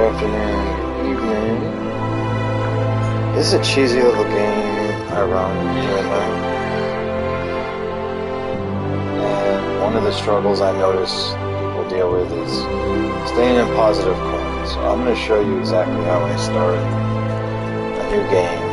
afternoon, good evening. This is a cheesy little game I run here and there. And one of the struggles I notice people deal with is staying in positive coins. So I'm going to show you exactly how I start a new game.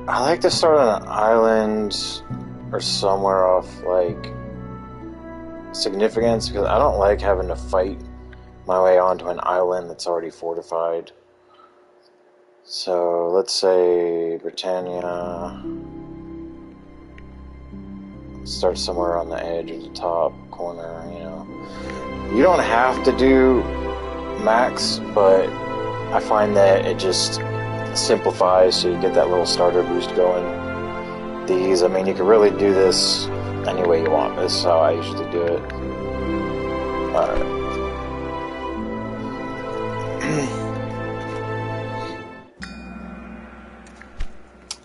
I like to start on an island or somewhere off like significance because I don't like having to fight my way onto an island that's already fortified. So let's say Britannia. Start somewhere on the edge or the top corner, you know. You don't have to do max, but I find that it just simplifies so you get that little starter boost going. These, I mean, you can really do this any way you want. This is how I usually do it. Alright.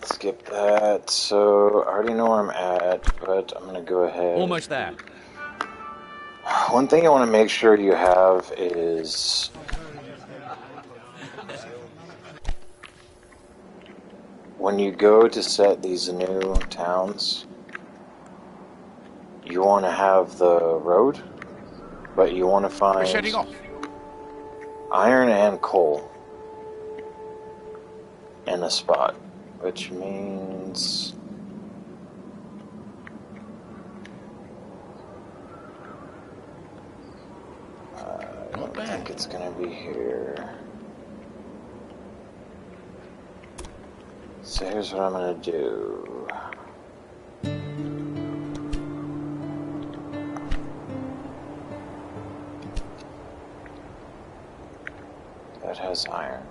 Skip that. So, I already know where I'm at, but I'm going to go ahead. Almost there. One thing I want to make sure you have is when you go to set these new towns, you want to have the road, but you want to find We're setting off. Iron and coal in a spot, which means I don't think it's going to be here. So here's what I'm going to do. That has iron.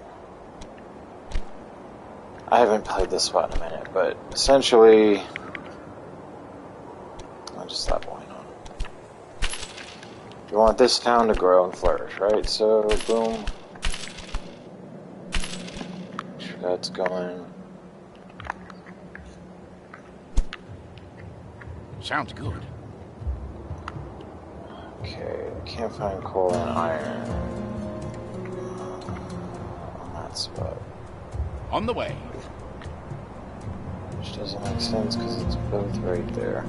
I haven't played this spot in a minute, but essentially, I'll just stop going on. You want this town to grow and flourish, right? So, boom. Make sure that's going. Sounds good. Okay, I can't find coal and iron on that spot. On the way. Which doesn't make sense because it's both right there.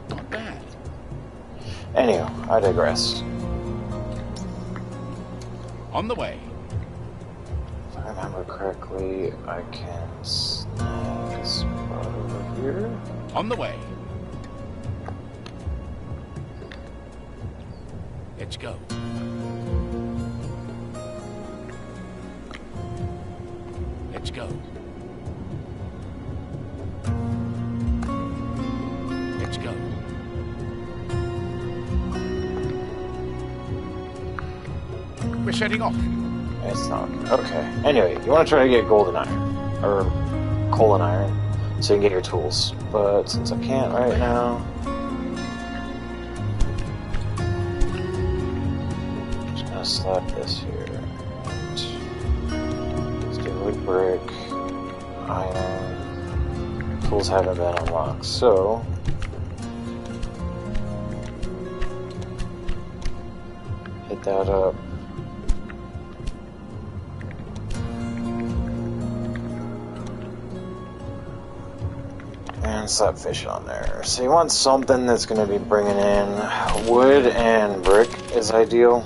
Not bad. Anyhow, I digress. On the way. If I remember correctly, I can snag a spot over here. On the way. Let's go. Let's go. Let's go. We're setting off. It's not. Okay. Anyway, you want to try to get gold and iron. Or coal and iron. So you can get your tools. But since I can't right now, I'm just going to slap this here. Let's do wood, brick, iron. Tools haven't been unlocked. So hit that up. And slap fish on there. So you want something that's going to be bringing in wood and brick is ideal,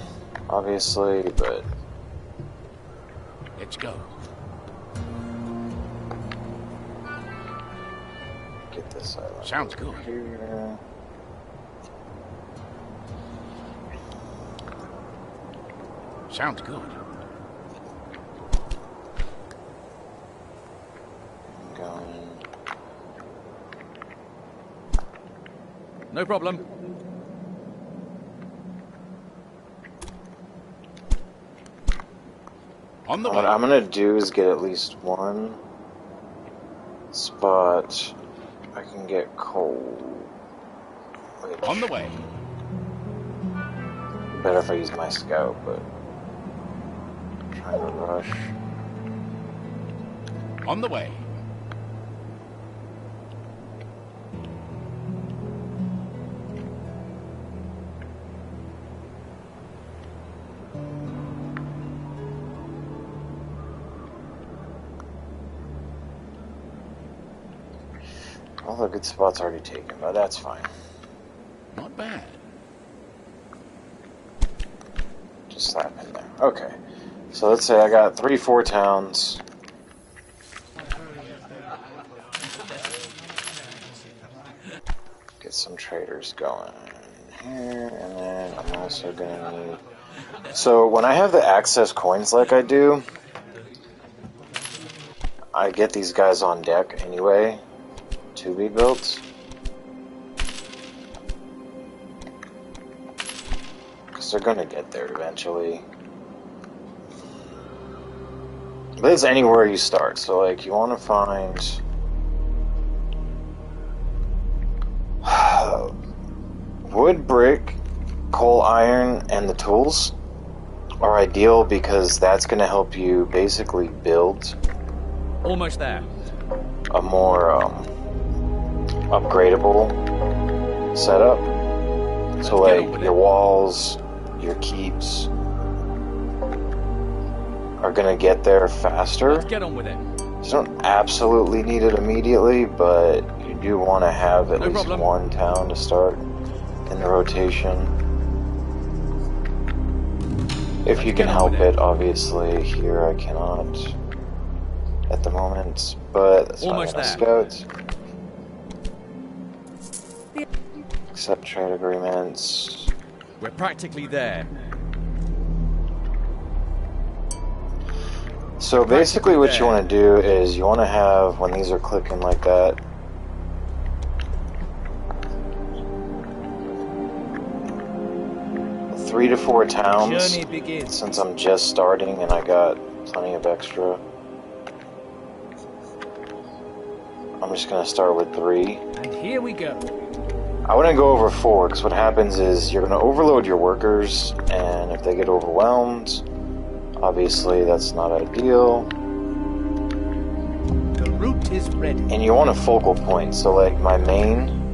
obviously, but Let's go. get this island. Sounds good. Here. Sounds good. Going. No problem. On the What way. I'm gonna do is get at least one spot I can get coal. Which, On the way. better if I use my scout, but I'm trying to rush. On the way. All the good spots already taken, but that's fine. Not bad. Just slap in there. Okay. So let's say I got 3-4 towns. Get some traders going here, and then I'm also gonna need... So when I have the access coins like I do, I get these guys on deck anyway to be built. Because they're gonna get there eventually. But it's anywhere you start, so like you want to find wood, brick, coal, iron, and the tools are ideal because that's going to help you basically build Almost there. a more upgradable setup. So like your walls, your keeps are going to get there faster. Let's get on with it. You don't absolutely need it immediately, but you do want to have at No least problem. one town to start in the rotation. If you can get on help with it. it, obviously. Here I cannot at the moment, but that's Almost fine. there. Scouts. Accept trade agreements. We're practically there. So basically what you want to do is you want to have, when these are clicking like that, three to four towns, Journey begins. since I'm just starting and I got plenty of extra. I'm just going to start with 3. And here we go. I wouldn't go over 4, because what happens is you're going to overload your workers, and if they get overwhelmed, obviously that's not ideal. The route is ready. And you want a focal point, so like my main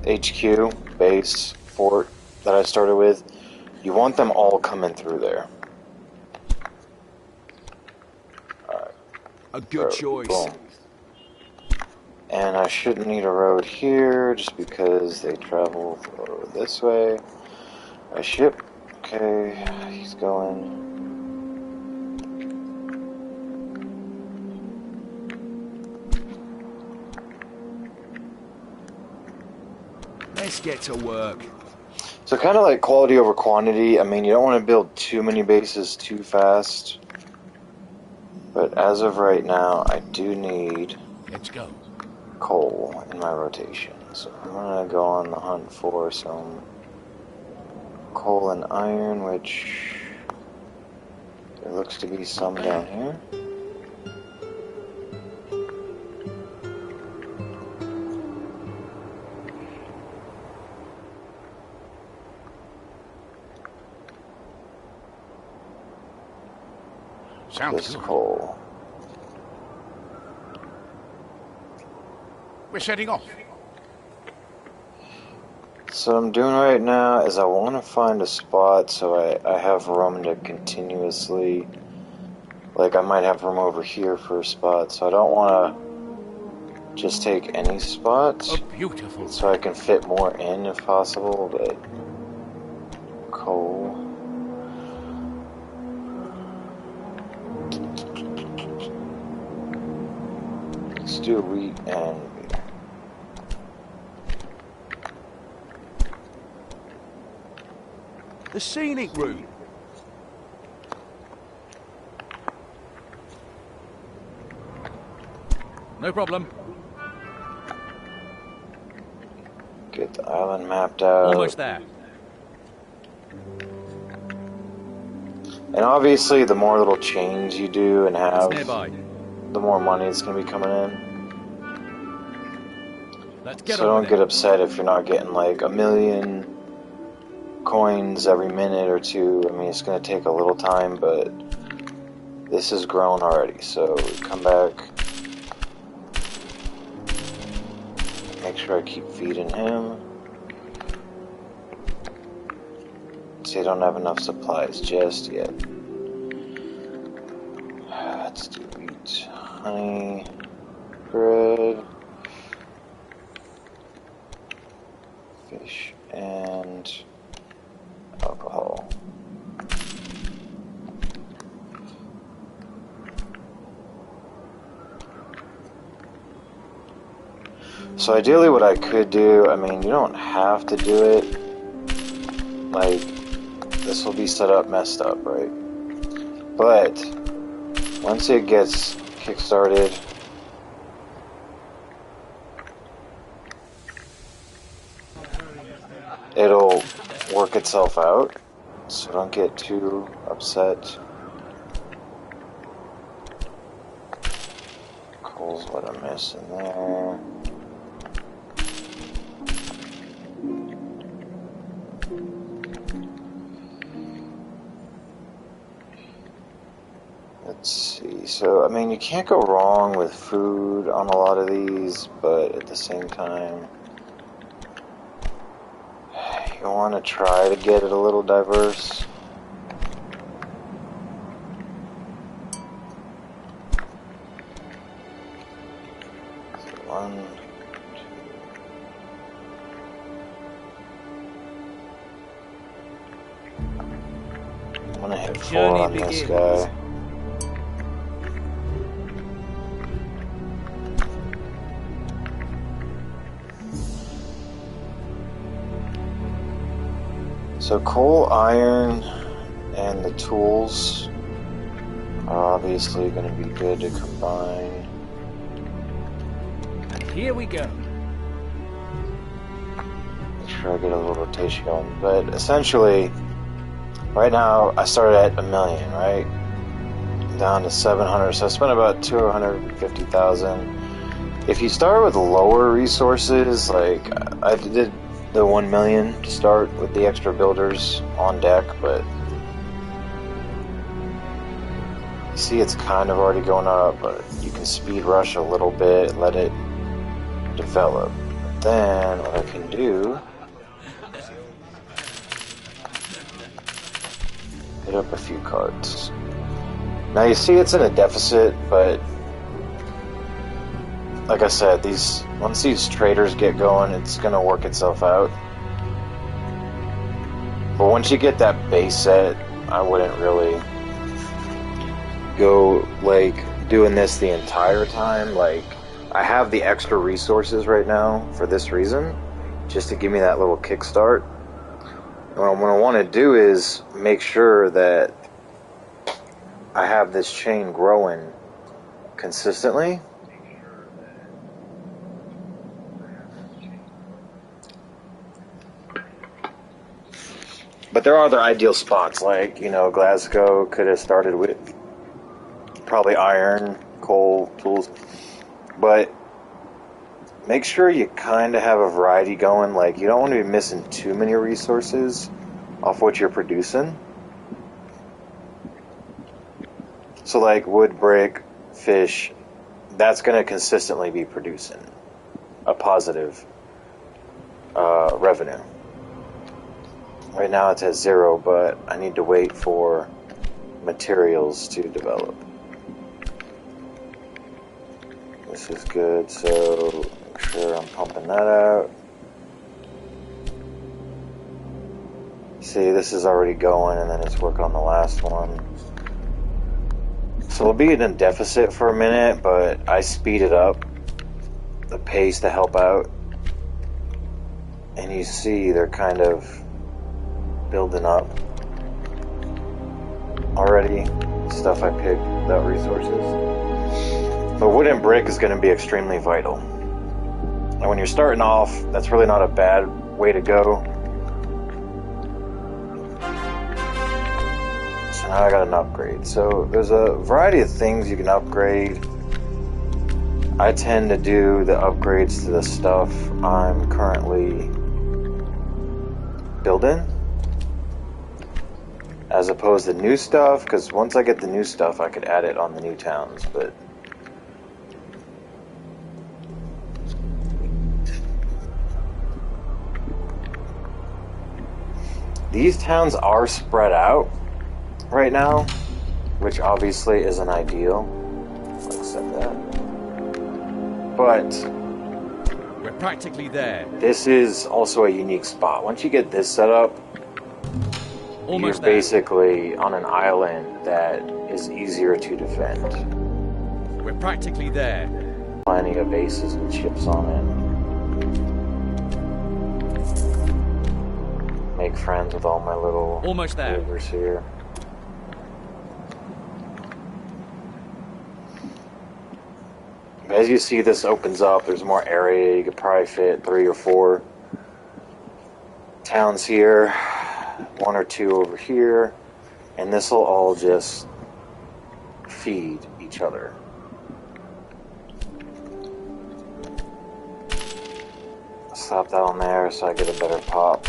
HQ, base, fort that I started with, you want them all coming through there. A good choice. Boom. And I shouldn't need a road here, just because they travel this way. I ship. Okay, he's going. Let's get to work. So kind of like quality over quantity. I mean, you don't want to build too many bases too fast. But as of right now, I do need Let's go. coal in my rotation. So I'm gonna go on the hunt for some coal and iron, which there looks to be some down here. Sounds This good. coal. We're setting off. So what I'm doing right now is I want to find a spot so I have room to continuously, like I might have room over here for a spot, so I don't want to just take any spots, A beautiful. so I can fit more in if possible, but coal. Let's do wheat and beer. The scenic route. No problem. Get the island mapped out. Almost there. And obviously, the more little chains you do and have, Nearby. the more money is going to be coming in. Let's get So on don't with get it. upset if you're not getting like 1 million coins every minute or two. I mean, it's going to take a little time, but this has grown already. So come back. Make sure I keep feeding him. See, I don't have enough supplies just yet. Let's do wheat, honey, bread, fish, and alcohol. So ideally what I could do, I mean, you don't have to do it. Like, this will be set up messed up, right? But once it gets kickstarted, it'll work itself out. So don't get too upset. Coal's what I'm missing there. Let's see, so I mean you can't go wrong with food on a lot of these, but at the same time you want to try to get it a little diverse. So 1, 2. I'm gonna hit 4 on this guy. So coal, iron, and the tools are obviously going to be good to combine. Here we go. Make sure I get a little rotation going. But essentially, right now I started at 1 million, right? Down to 700, so I spent about 250,000. If you start with lower resources, like I did the 1 million to start with the extra builders on deck, but you see it's kind of already going up, but you can speed rush a little bit, let it develop. But then what I can do, hit up a few cards. Now you see it's in a deficit, but like I said, once these traders get going, it's going to work itself out. But once you get that base set, I wouldn't really go like doing this the entire time. Like, I have the extra resources right now for this reason, just to give me that little kickstart. And what I want to do is make sure that I have this chain growing consistently. But there are other ideal spots, like, you know, Glasgow could have started with probably iron, coal, tools. But make sure you kind of have a variety going. Like, you don't want to be missing too many resources off what you're producing. So, like, wood, brick, fish, that's going to consistently be producing a positive revenue. Right now it's at 0, but I need to wait for materials to develop. This is good, so make sure I'm pumping that out. See, this is already going, and then it's working on the last one. So we'll be in a deficit for a minute, but I speeded up the pace to help out. And you see they're kind of building up already. Stuff I picked without resources. But wood and brick is going to be extremely vital. And when you're starting off, that's really not a bad way to go. So now I got an upgrade. So there's a variety of things you can upgrade. I tend to do the upgrades to the stuff I'm currently building, as opposed to new stuff, because once I get the new stuff I could add it on the new towns, but these towns are spread out right now, which obviously isn't ideal. I'll accept that. But We're practically there. this is also a unique spot. Once you get this set up, Almost you're there. basically on an island that is easier to defend. We're practically there. Plenty of bases and ships on it. Make friends with all my little Almost there. neighbors here. As you see, this opens up. There's more area. You could probably fit 3 or 4 towns here, 1 or 2 over here, and this will all just feed each other. Slap that on there so I get a better pop.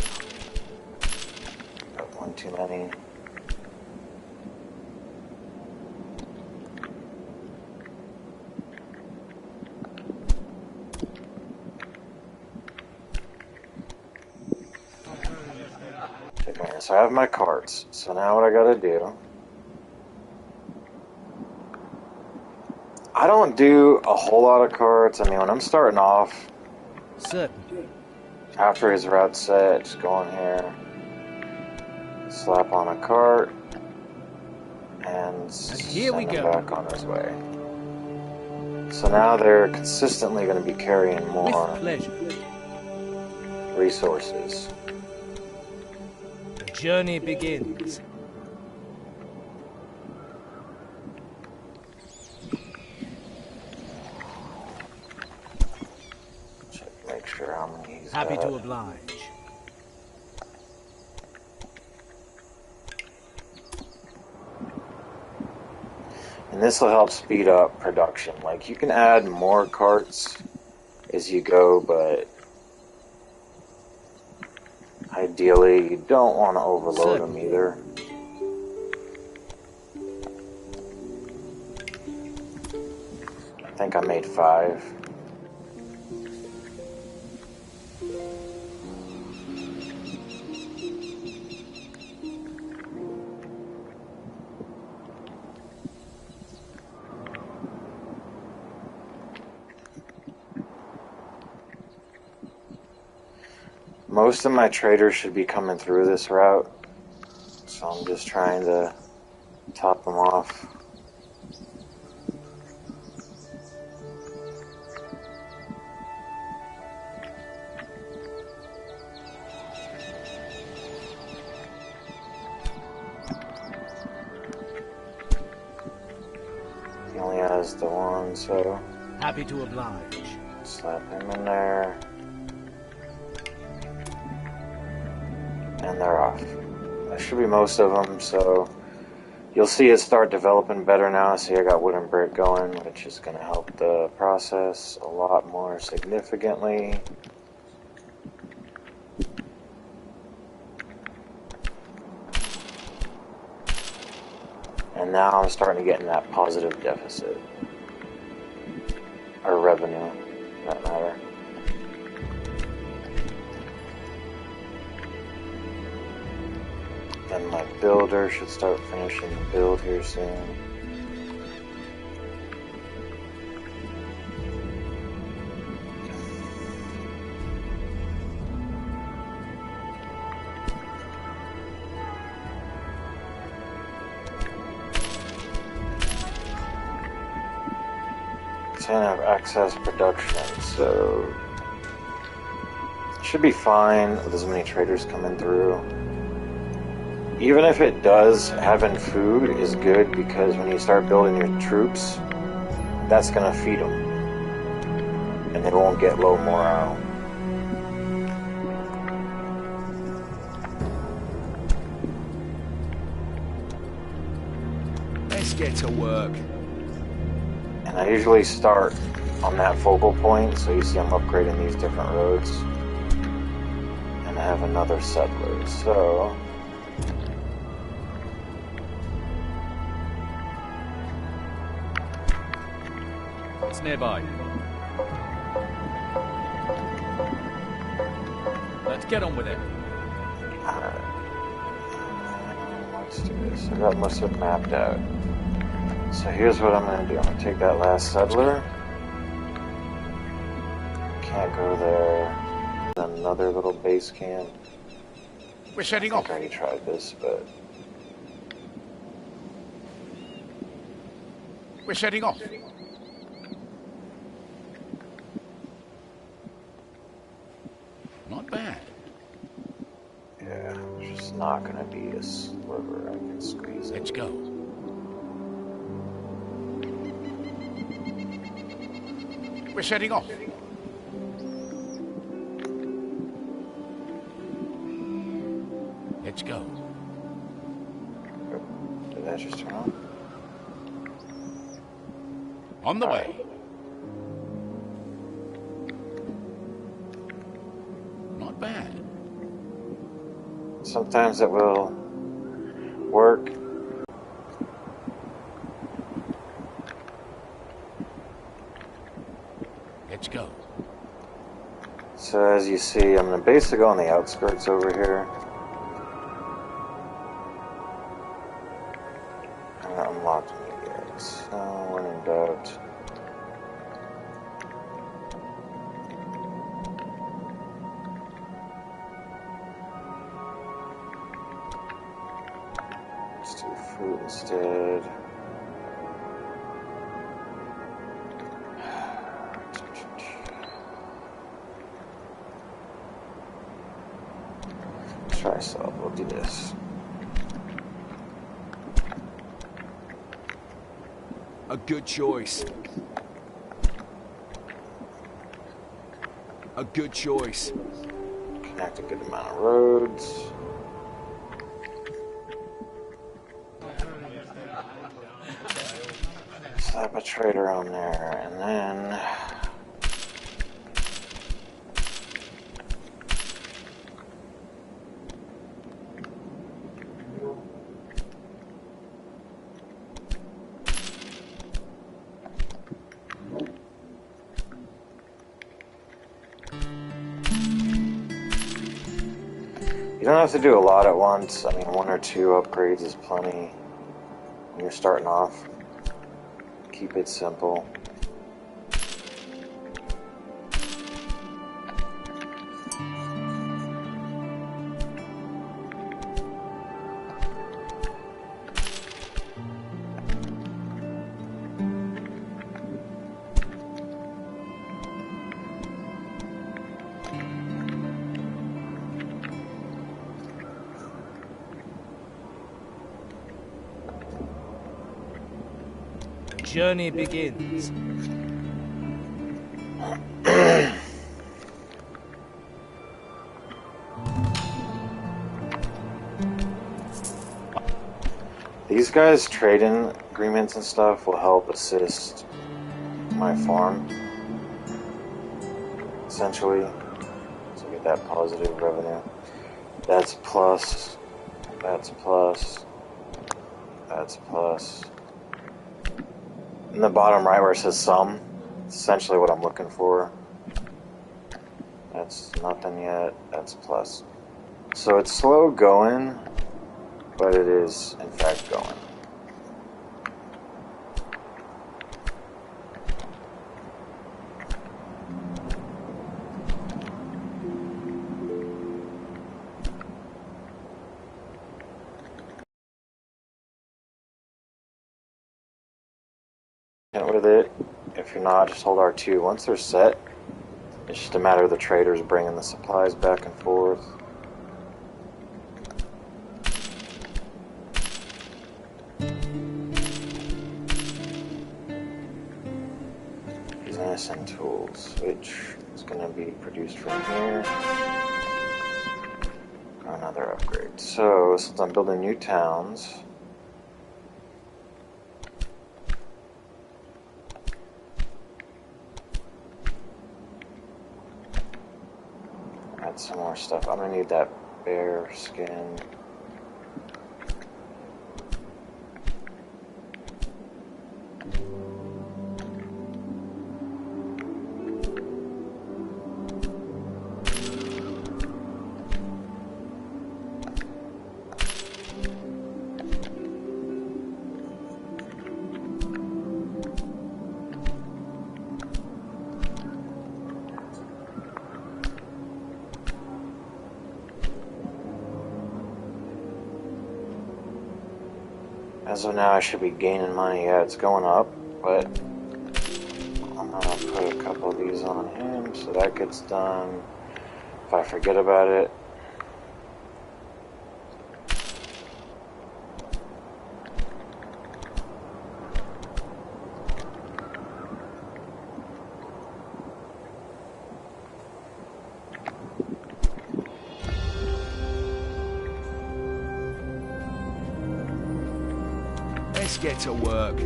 Got 1 too many. Okay, so I have my carts. So now what I gotta do, I don't do a whole lot of carts. I mean, when I'm starting off, Certain. after his route's set, just go in here, slap on a cart, and here we send him go. back on his way. So now they're consistently going to be carrying more With pleasure. resources. The journey begins. Check, make sure how many he's Happy got. to oblige. And this will help speed up production. Like, you can add more carts as you go, but ideally you don't want to overload them either. I think I made 5. Most of my traders should be coming through this route, so I'm just trying to top them off. He only has the 1, so Happy to oblige. slap him in there. And they're off. That should be most of them, so you'll see it start developing better now. See, I got wood and brick going, which is going to help the process a lot more significantly. And now I'm starting to get in that positive deficit. Or revenue, for that matter. Then my builder should start finishing the build here soon. So I have excess production, so it should be fine with as many traders coming through. Even if it does, having food is good because when you start building your troops, that's going to feed them. And they won't get low morale. Get to work. And I usually start on that focal point, so you see I'm upgrading these different roads. And I have another settler, so... It's nearby. Let's get on with it. Alright. Let's do this. I got most of it mapped out. So here's what I'm going to do. I'm going to take that last settler. Can't go there. Another little base camp. We're setting I off. think I already tried this, but... We're setting off. Not bad. Yeah, there's just not going to be a sliver I can squeeze it. Let's go. We're setting off. Let's go. Did that just turn on? On the way. Not bad. Sometimes it will work. Let's go. So as you see, I'm going to basically go on the outskirts over here. I'm going to unlock the gate. So when in doubt. Let's do food instead. Try salt. We'll do this. A good choice. A good choice. Connect a good amount of roads. Slap a trader on there, and then you don't have to do a lot at once. I mean, 1 or 2 upgrades is plenty when you're starting off. Keep it simple. Journey begins. These guys' trade-in agreements and stuff will help assist my farm, essentially, to get that positive revenue. That's plus, that's plus, that's plus. In the bottom right where it says sum, it's essentially what I'm looking for. That's nothing yet, that's plus. So it's slow going, but it is in fact going. With it, if you're not, just hold R2. Once they're set, it's just a matter of the traders bringing the supplies back and forth. These innocent tools, which is going to be produced from here. Another upgrade. So, since I'm building new towns, some more stuff. I'm gonna need that bear skin. As of now, I should be gaining money. Yeah, it's going up, but I'm gonna put a couple of these on him so that gets done. If I forget about it. Let's get to work.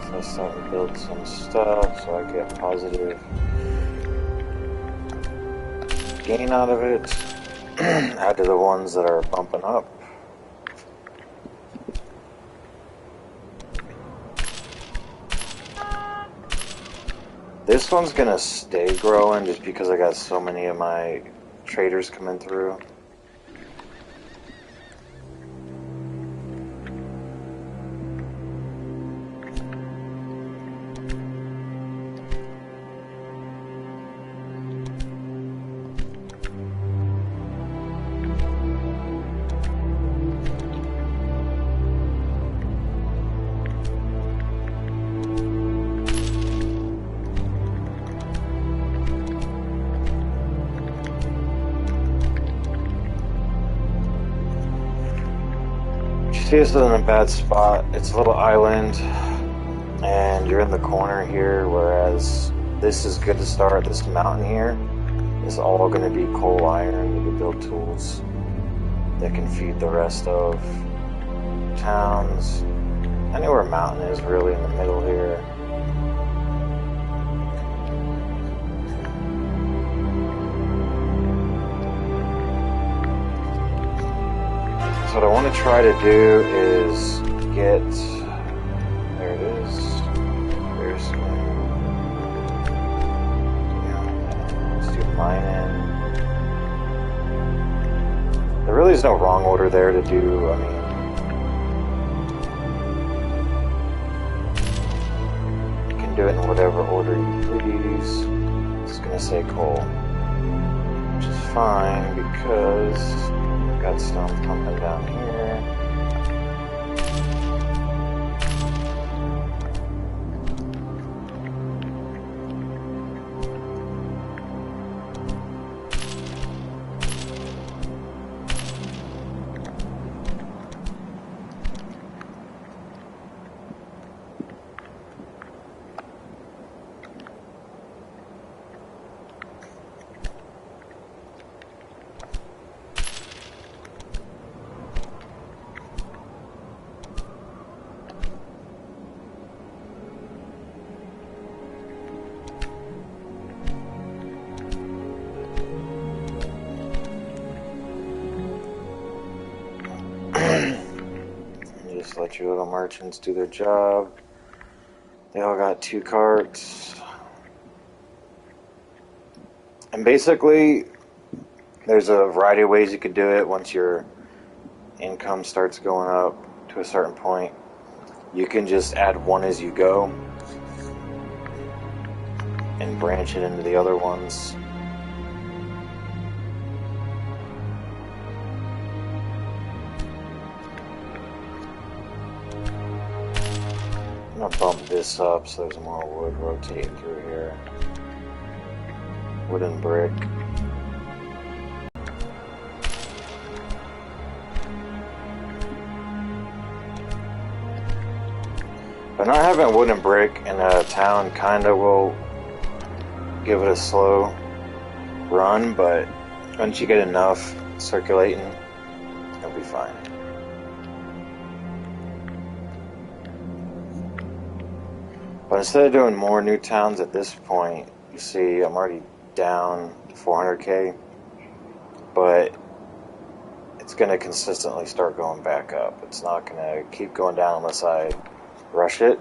So I start to build some stuff so I get positive gain out of it. Add to the ones that are bumping up. This one's gonna stay growing just because I got so many of my traders coming through. See, this is in a bad spot. It's a little island, and you're in the corner here, whereas this is good to start. This mountain here is all going to be coal iron. You can build tools that can feed the rest of towns. Anywhere a mountain is really in the middle here. What I want to try to do is get, there it is, there's, yeah, let's do mining. There really is no wrong order there to do. I mean, you can do it in whatever order you please. It's going to say coal, which is fine because got stuff pumping down here. Just let your little merchants do their job. They all got 2 carts. And basically, there's a variety of ways you could do it once your income starts going up to a certain point. You can just add one as you go and branch it into the other ones. I'm gonna bump this up so there's more wood rotating through here. Wood and brick. But not having wood and brick in a town kinda will give it a slow run, but once you get enough circulating, you'll be fine. But instead of doing more new towns at this point, you see I'm already down 400k, but it's going to consistently start going back up. It's not going to keep going down unless I rush it.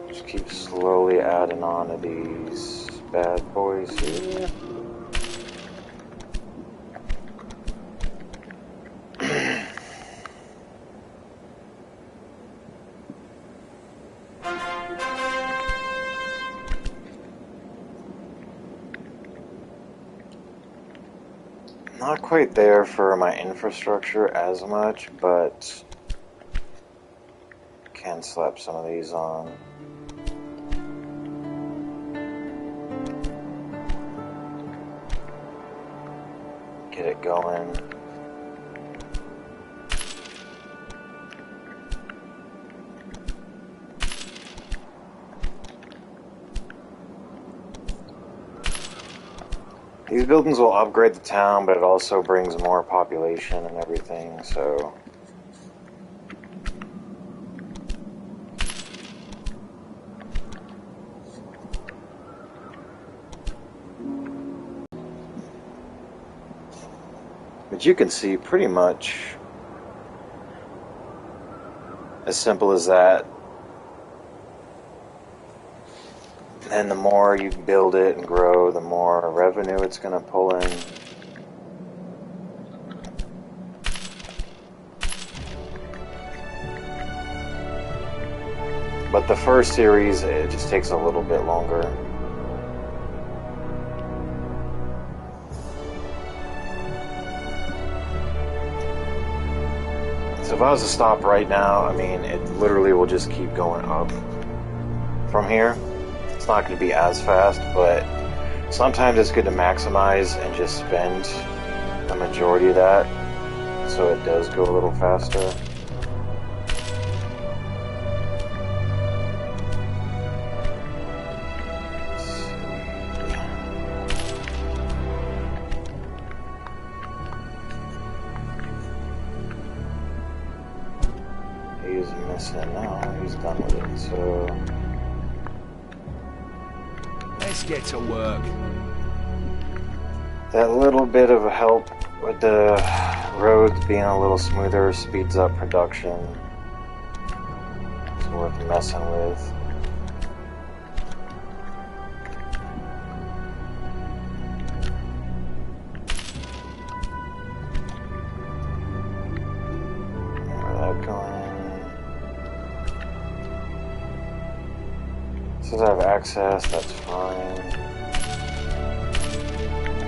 Just keep slowly adding on to these bad boys here. Not quite there for my infrastructure as much, but can slap some of these on. Get it going. These buildings will upgrade the town, but it also brings more population and everything, so... But you can see pretty much as simple as that. And the more you build it and grow, the more revenue it's going to pull in. But the first series, it just takes a little bit longer. So if I was to stop right now, I mean, it literally will just keep going up from here. It's not going to be as fast, but sometimes it's good to maximize and just spend the majority of that so it does go a little faster. He's missing now, he's done with it, so... Let's get to work. That little bit of help with the roads being a little smoother speeds up production. It's worth messing with. Where that going? Since I have access, that's fine.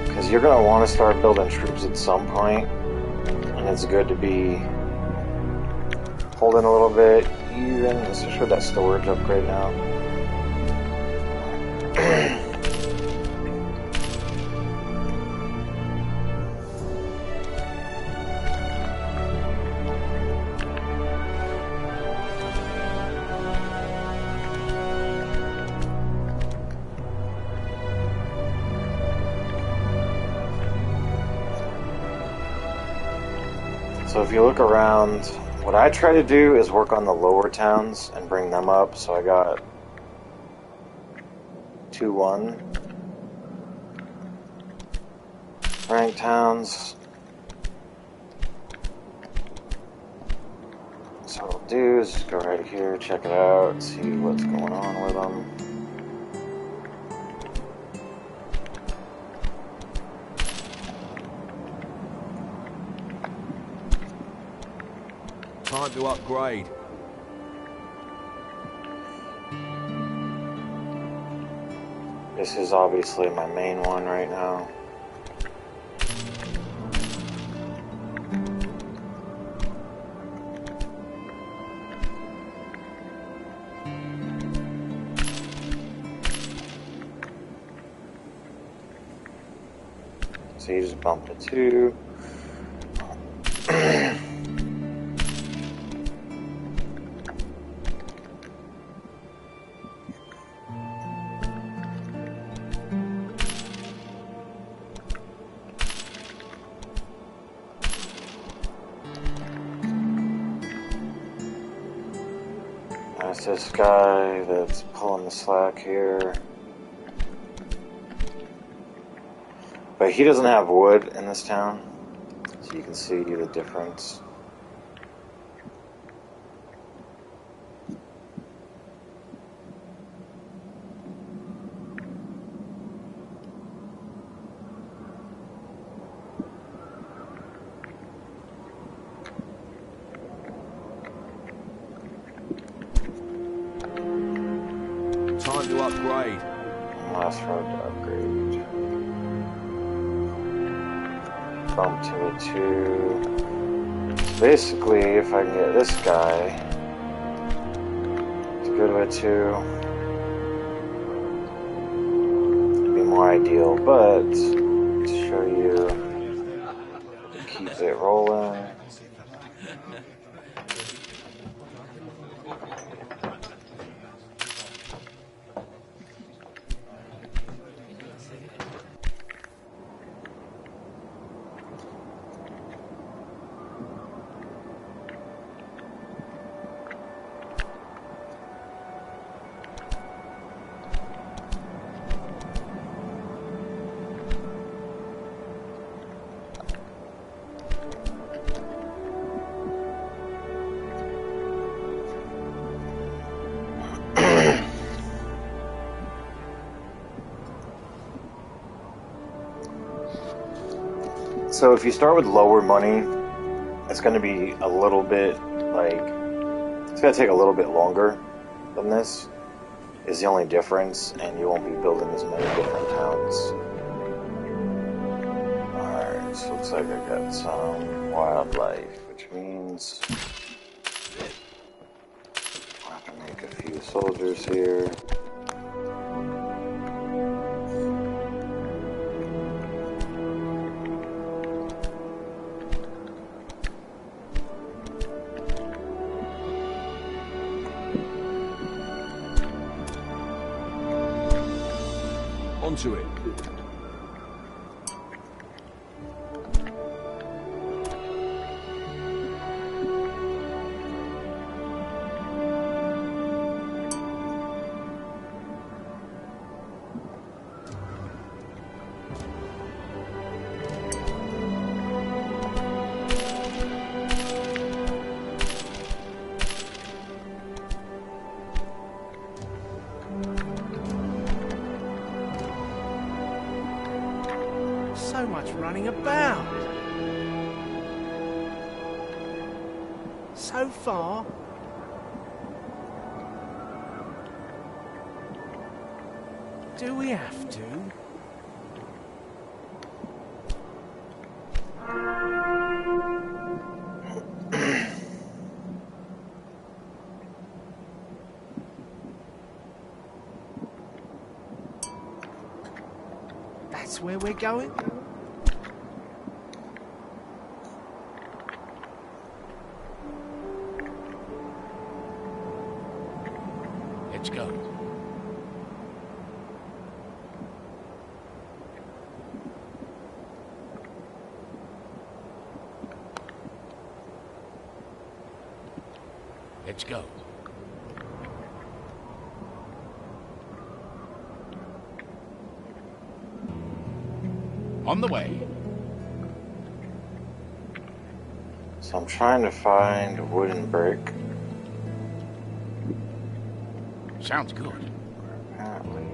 Because you're going to want to start building troops at some point, and it's good to be holding a little bit, even, especially with that storage upgrade now. So if you look around, what I try to do is work on the lower towns and bring them up. So I got 2-1 ranked towns. So what I'll do is just go right here, check it out, see what's going on with them. Time to upgrade. This is obviously my main one right now. So you just bump to 2. That's this guy that's pulling the slack here. But he doesn't have wood in this town, so you can see the difference. Time to upgrade. Last road to upgrade. Bump to a 2. So basically, if I can get this guy to go to a 2, it'd be more ideal. But to show you, keep it rolling. So if you start with lower money, it's going to be a little bit like, it's going to take a little bit longer than this, is the only difference, and you won't be building as many different towns. Alright, so looks like I got some wildlife, which means I'll have to make a few soldiers here. Onto it. So much running about. So far. Do we have to? That's where we're going? Let's go. Let's go. On the way. So I'm trying to find wood and brick. Sounds good. Apparently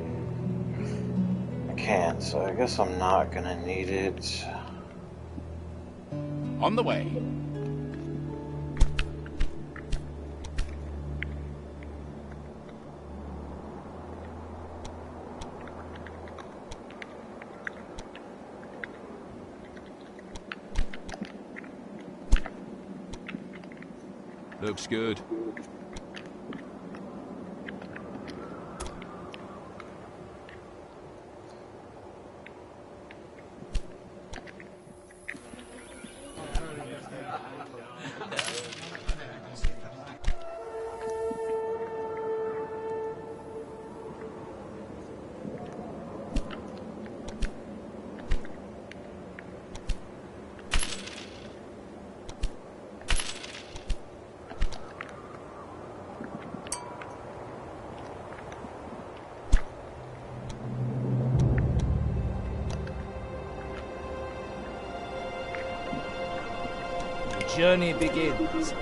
I can't, so I guess I'm not gonna need it. On the way. Looks good. journey begins.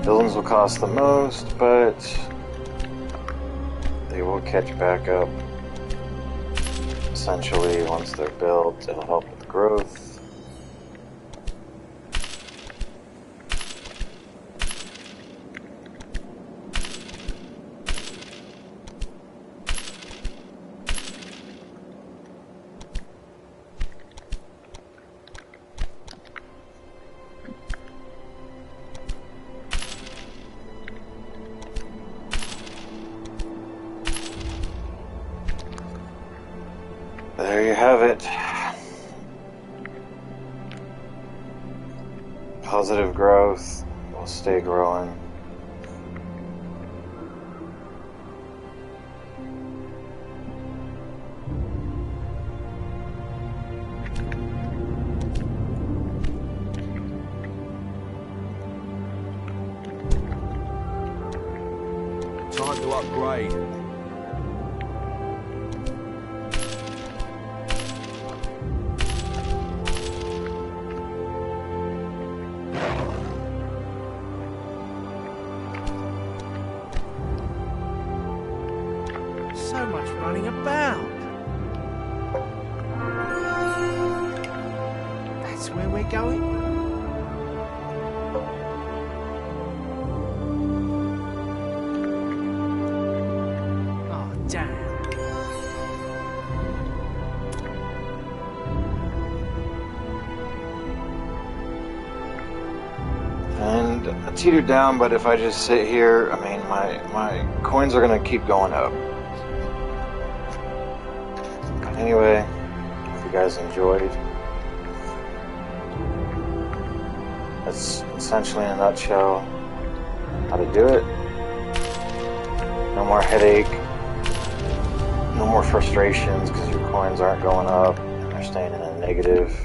Buildings will cost the most, but they will catch back up. Essentially, once they're built, it'll help with growth. There you have it. Positive growth will stay growing. Time to upgrade. So much running about. That's where we're going? Oh, damn. And I teetered down, but if I just sit here, I mean, my coins are gonna keep going up. Anyway, hope you guys enjoyed. That's essentially in a nutshell how to do it. No more headache, no more frustrations because your coins aren't going up and they're staying in a negative.